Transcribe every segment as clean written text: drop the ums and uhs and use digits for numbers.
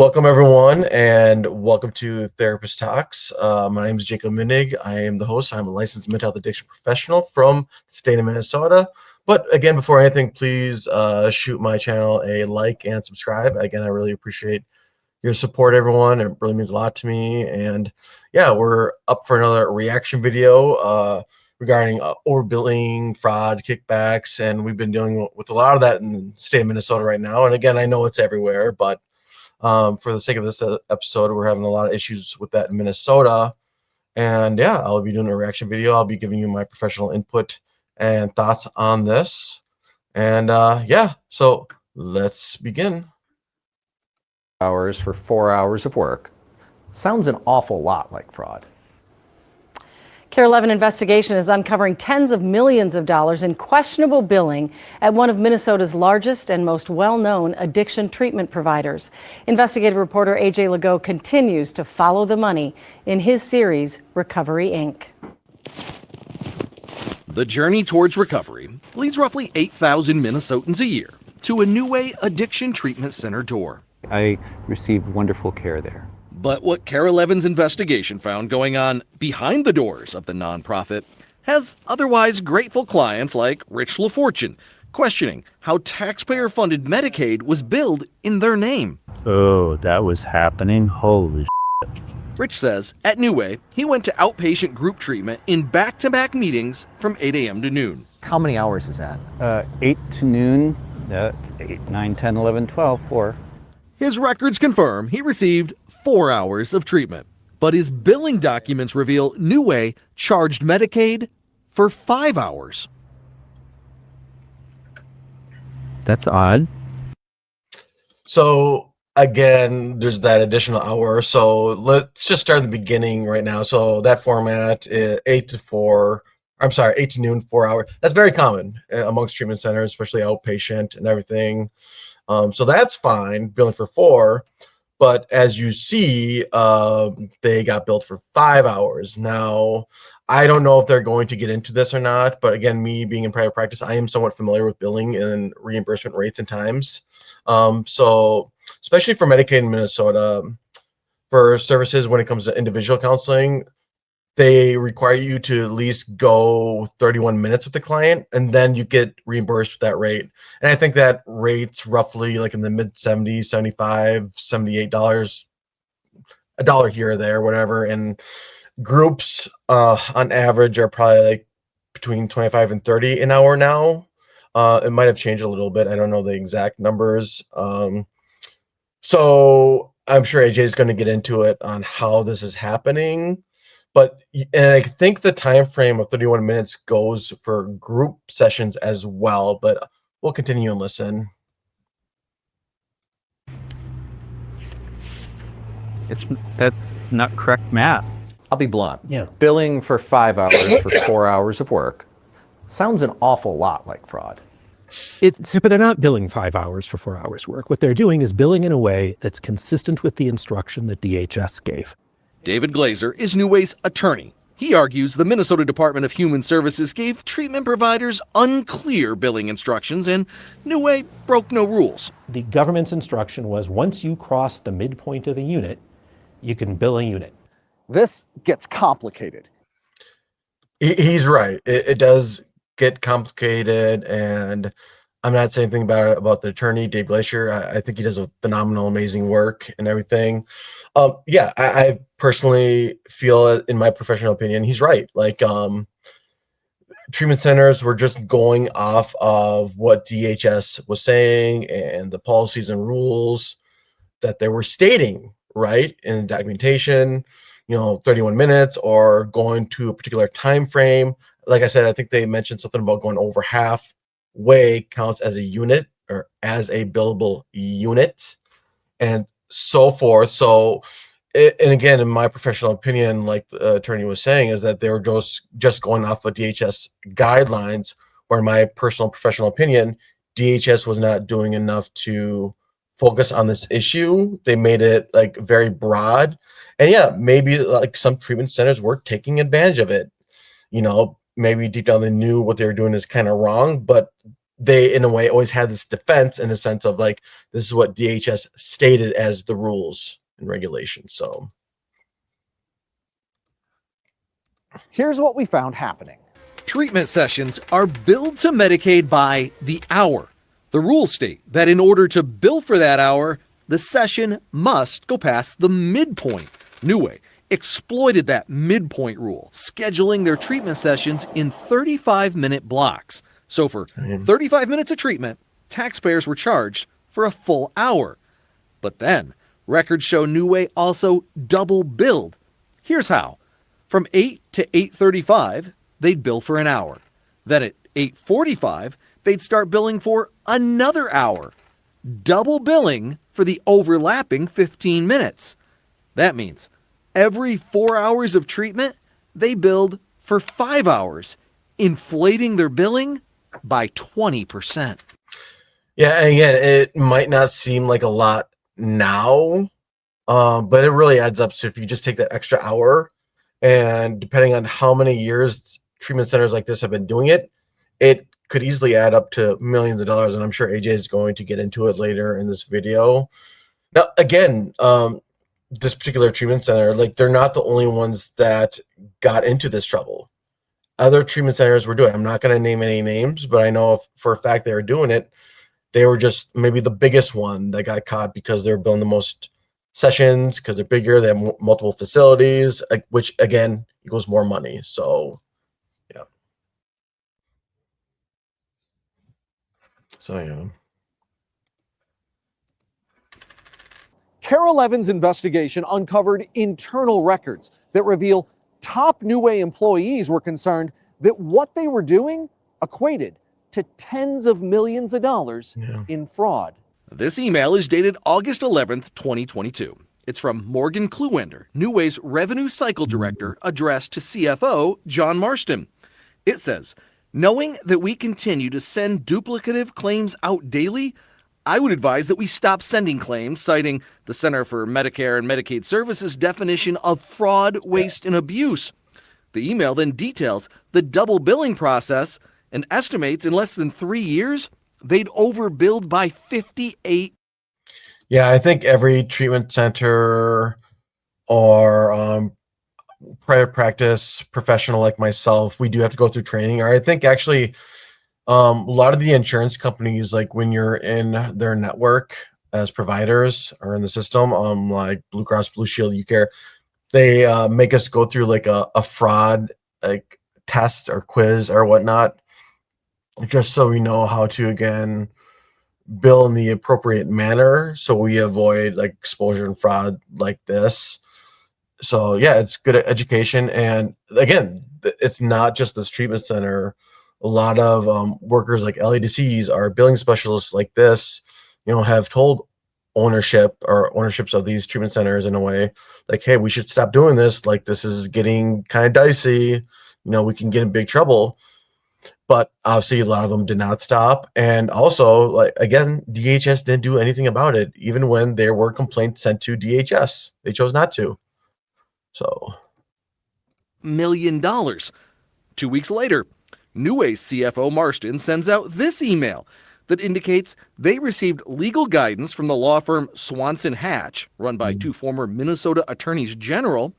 Welcome, everyone, and welcome to Therapist Talks. My name is Jacob Minnig. I am the host. I'm a licensed mental health addiction professional from the state of Minnesota. But again, before anything, please shoot my channel a like and subscribe. Again, I really appreciate your support, everyone. It really means a lot to me. And yeah, we're up for another reaction video regarding overbilling, fraud, kickbacks, and we've been dealing with a lot of that in the state of Minnesota right now. And again, I know it's everywhere, but for the sake of this episode, we're having a lot of issues with that in Minnesota. And yeah, I'll be doing a reaction video. I'll be giving you my professional input and thoughts on this. And yeah, so let's begin. Hours for 4 hours of work. Sounds an awful lot like fraud. KARE 11 investigation is uncovering tens of millions of dollars in questionable billing at one of Minnesota's largest and most well-known addiction treatment providers. Investigative reporter AJ Legault continues to follow the money in his series, Recovery, Inc. The journey towards recovery leads roughly 8,000 Minnesotans a year to a New Way Addiction Treatment Center door. I received wonderful care there. But what KARE 11's investigation found going on behind the doors of the nonprofit has otherwise grateful clients like Rich LaFortune questioning how taxpayer-funded Medicaid was billed in their name. Oh, that was happening? Holy shit. Rich says at New Way, he went to outpatient group treatment in back-to-back meetings from 8 a.m. to noon. How many hours is that? 8 to noon, that's 8, 9, 10, 11, 12, 4. His records confirm he received 4 hours of treatment, but his billing documents reveal New Way charged Medicaid for 5 hours. That's odd. So again, there's that additional hour. So let's just start at the beginning right now. So that format, 8 to noon, 4 hours. That's very common amongst treatment centers, especially outpatient and everything. So that's fine, billing for 4. But as you see, they got billed for 5 hours. Now, I don't know if they're going to get into this or not. But again, me being in private practice, I am somewhat familiar with billing and reimbursement rates and times. So especially for Medicaid in Minnesota, for services when it comes to individual counseling, they require you to at least go 31 minutes with the client, and then you get reimbursed with that rate. And I think that rate's roughly like in the mid 70s, 75, $78, a dollar here or there, whatever. And groups on average are probably like between 25 and 30 an hour now. It might have changed a little bit. I don't know the exact numbers. So I'm sure AJ is going to get into it on how this is happening. And I think the time frame of 31 minutes goes for group sessions as well, but we'll continue and listen. That's not correct math. I'll be blunt. Yeah. Billing for 5 hours for 4 hours of work sounds an awful lot like fraud. But they're not billing 5 hours for 4 hours work. What they're doing is billing in a way that's consistent with the instruction that DHS gave. David Glazer is New Way's attorney. He argues the Minnesota Department of Human Services gave treatment providers unclear billing instructions and New Way broke no rules. The government's instruction was once you cross the midpoint of a unit, you can bill a unit. This gets complicated. He's right. It does get complicated, and I'm not saying anything about the attorney, Dave Glazer. I think he does a phenomenal, amazing work and everything. Yeah, I personally feel, in my professional opinion, he's right. Like, treatment centers were just going off of what DHS was saying and the policies and rules that they were stating, right, in documentation, 31 minutes or going to a particular time frame. Like I said, I think they mentioned something about going over halfway counts as a unit or as a billable unit and so forth. So, and again, in my professional opinion, like the attorney was saying, is that they were just going off of DHS guidelines, where in my personal professional opinion, DHS was not doing enough to focus on this issue. They made it like very broad. And yeah, maybe like some treatment centers were taking advantage of it. Maybe deep down they knew what they were doing is kind of wrong, but they, in a way, always had this defense in the sense of like, this is what DHS stated as the rules and regulations. So Here's what we found happening. Treatment sessions are billed to Medicaid by the hour. The rules state that in order to bill for that hour, the session must go past the midpoint. New Way exploited that midpoint rule, scheduling their treatment sessions in 35-minute blocks. So for 35 minutes of treatment, taxpayers were charged for a full hour. But then, records show New Way also double billed. Here's how. From 8 to 8:35, they'd bill for an hour. Then at 8:45, they'd start billing for another hour, double billing for the overlapping 15 minutes. That means every 4 hours of treatment, they billed for 5 hours, inflating their billing by 20%. yeah, and again, it might not seem like a lot now, but it really adds up. So if you just take that extra hour, and depending on how many years treatment centers like this have been doing it, it could easily add up to millions of dollars. And I'm sure AJ is going to get into it later in this video. Now, again, this particular treatment center, like, they're not the only ones that got into this trouble. Other treatment centers were doing it. I'm not going to name any names, but I know for a fact they were doing it. They were just maybe the biggest one that got caught because they're billing the most sessions, because they're bigger, they have multiple facilities, which again equals more money. So yeah. So yeah. Carol Evans' investigation uncovered internal records that reveal top New Way employees were concerned that what they were doing equated to tens of millions of dollars in fraud. This email is dated August 11th, 2022. It's from Morgan Kluwender, New Way's Revenue Cycle Director, addressed to CFO John Marston. It says, knowing that we continue to send duplicative claims out daily, I would advise that we stop sending claims, citing the Center for Medicare and Medicaid Services definition of fraud, waste, and abuse. The email then details the double billing process and estimates in less than 3 years, they'd overbilled by 58. Yeah, I think every treatment center or private practice professional like myself, we do have to go through training. Or I think actually a lot of the insurance companies, like when you're in their network as providers or in the system, like Blue Cross Blue Shield, UCare, they make us go through like a fraud like test or quiz or whatnot, just so we know how to, again, bill in the appropriate manner so we avoid like exposure and fraud like this. So yeah, it's good education. And again, it's not just this treatment center. A lot of workers like LADCs or billing specialists like this, have told ownerships of these treatment centers in a way like, hey, we should stop doing this. Like, this is getting kind of dicey. We can get in big trouble. But obviously, a lot of them did not stop. And also, like, again, DHS didn't do anything about it. Even when there were complaints sent to DHS, they chose not to. So, $1 million. 2 weeks later, New Way's CFO Marston sends out this email that indicates they received legal guidance from the law firm Swanson Hatch, run by two former Minnesota attorneys general,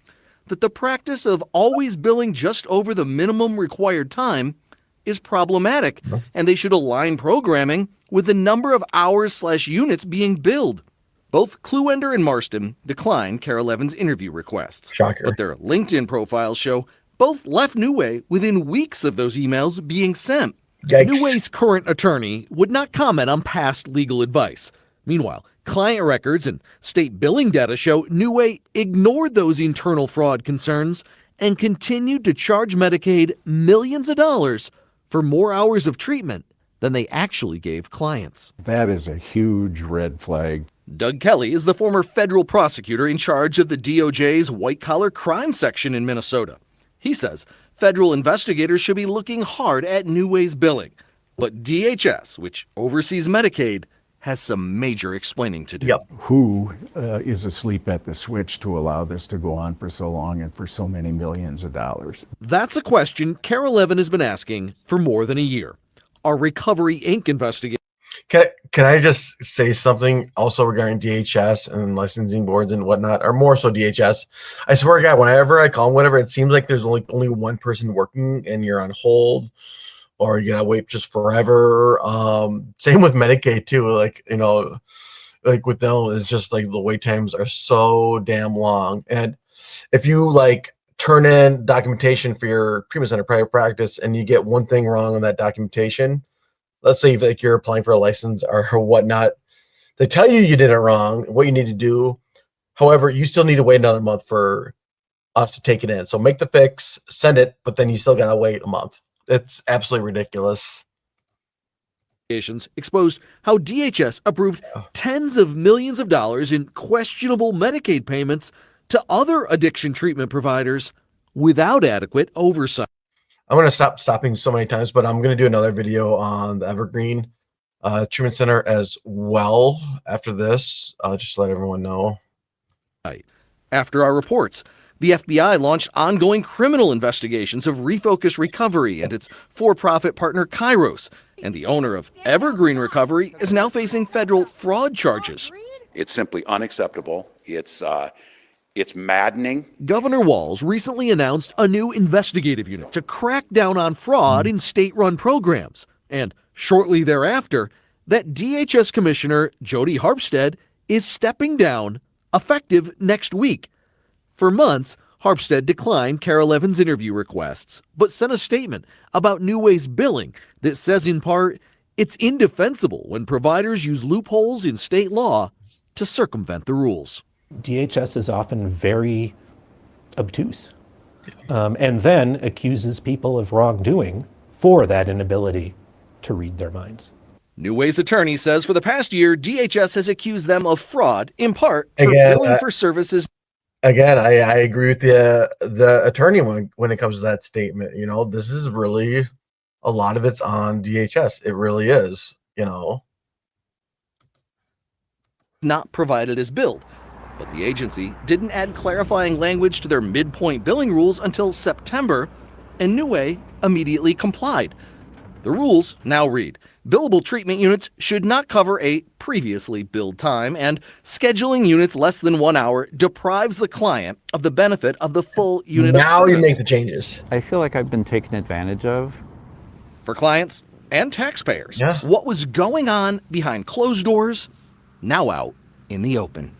that the practice of always billing just over the minimum required time is problematic, and they should align programming with the number of hours/units being billed. Both Kluwender and Marston declined Carol Evans' interview requests. Shocker. But their LinkedIn profiles show both left New Way within weeks of those emails being sent. Yikes. New Way's current attorney would not comment on past legal advice. Meanwhile, client records and state billing data show New Way ignored those internal fraud concerns and continued to charge Medicaid millions of dollars for more hours of treatment than they actually gave clients. That is a huge red flag. Doug Kelly is the former federal prosecutor in charge of the DOJ's white-collar crime section in Minnesota. He says federal investigators should be looking hard at New Way's billing, but DHS, which oversees Medicaid, has some major explaining to do. Yep. Who is asleep at the switch to allow this to go on for so long and for so many millions of dollars? That's a question Carol Evans has been asking for more than a year. our Recovery Inc. investigation. Can I just say something also regarding DHS and licensing boards and whatnot, or more so DHS? I swear to God, whenever I call them, whatever, it seems like there's only one person working and you're on hold, or you gotta wait just forever. Same with Medicaid too. Like, you know, like with them, it's just like the wait times are so damn long. And if you like turn in documentation for your treatment center private practice and you get one thing wrong on that documentation, let's say if like you're applying for a license or whatnot, they tell you you did it wrong, what you need to do. However, you still need to wait another month for us to take it in. So make the fix, send it, but then you still gotta wait a month. It's absolutely ridiculous. Exposed how DHS approved tens of millions of dollars in questionable Medicaid payments to other addiction treatment providers without adequate oversight. I'm going to stop stopping so many times, but I'm going to do another video on the Evergreen Treatment Center as well after this, just to let everyone know. After our reports, the FBI launched ongoing criminal investigations of Refocus Recovery and its for-profit partner Kairos, and the owner of Evergreen Recovery is now facing federal fraud charges. It's simply unacceptable. It's maddening. Governor Walz recently announced a new investigative unit to crack down on fraud in state-run programs. And shortly thereafter, that DHS Commissioner Jody Harpstead is stepping down, effective next week. For months, Harpstead declined Kara Levin's interview requests, but sent a statement about New Way's billing that says in part, it's indefensible when providers use loopholes in state law to circumvent the rules. DHS is often very obtuse, and then accuses people of wrongdoing for that inability to read their minds. New Way's attorney says for the past year, DHS has accused them of fraud, in part for billing for services. Again, I agree with the attorney when it comes to that statement. You know, this is really, a lot of it's on DHS. It really is, you know. Not provided as billed. But the agency didn't add clarifying language to their midpoint billing rules until September, and New Way immediately complied. The rules now read, billable treatment units should not cover a previously billed time, and scheduling units less than 1 hour deprives the client of the benefit of the full unit of service. Now you make the changes. I feel like I've been taken advantage of. For clients and taxpayers, yeah. What was going on behind closed doors, now out in the open.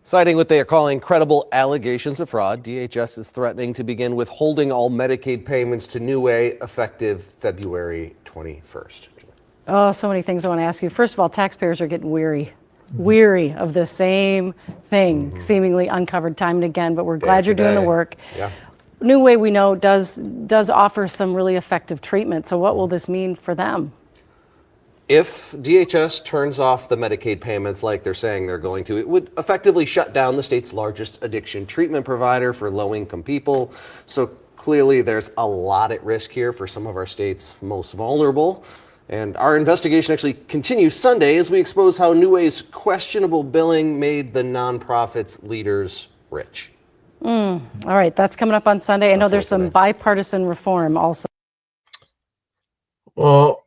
Citing what they are calling credible allegations of fraud, DHS is threatening to begin withholding all Medicaid payments to New Way effective February 21st. Oh, so many things I want to ask you. First of all, taxpayers are getting weary of the same thing, seemingly uncovered time and again, but we're glad you're doing the work. Yeah. New Way, we know, does offer some really effective treatment. So what will this mean for them? If DHS turns off the Medicaid payments like they're saying they're going to, it would effectively shut down the state's largest addiction treatment provider for low-income people. So clearly there's a lot at risk here for some of our state's most vulnerable. And our investigation actually continues Sunday as we expose how New Way's questionable billing made the nonprofit's leaders rich. All right, that's coming up on Sunday. I know there's some bipartisan reform also. Well,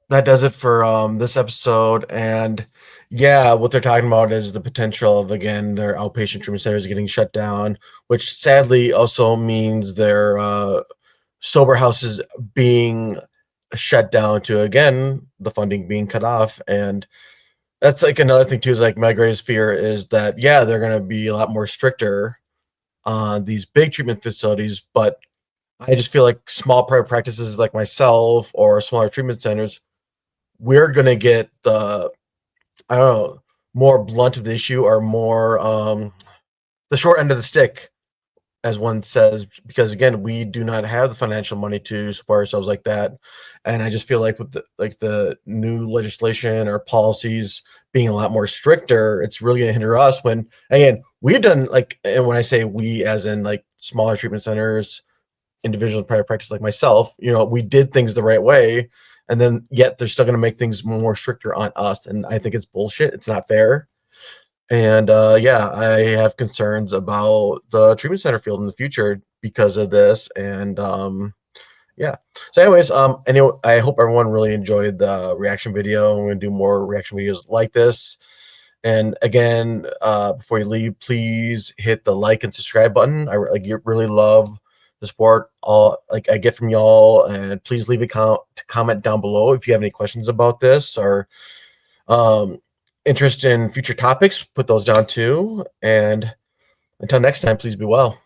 that does it for this episode. And yeah, what they're talking about is the potential of, again, their outpatient treatment centers getting shut down, which sadly also means their sober houses being shut down to, again, the funding being cut off. And that's like another thing too, is like my greatest fear is that, yeah, they're going to be a lot more stricter on these big treatment facilities, but I just feel like small private practices like myself or smaller treatment centers, we're going to get the, I don't know, more blunt of the issue, or more the short end of the stick, as one says, because again, we do not have the financial money to support ourselves like that. And I just feel like with the new legislation or policies being a lot more stricter, it's really going to hinder us when, again, we've done like, and when I say we, as in like smaller treatment centers, individual private practice like myself, you know, we did things the right way, and then yet they're still going to make things more stricter on us. And I think it's bullshit. It's not fair. And yeah, I have concerns about the treatment center field in the future because of this. And Yeah. So anyways, anyway, I hope everyone really enjoyed the reaction video. I'm going to do more reaction videos like this. And again, before you leave, please hit the like and subscribe button. I really love the support all like I get from y'all, and please leave a comment down below if you have any questions about this or interest in future topics. Put those down too. And until next time, please be well.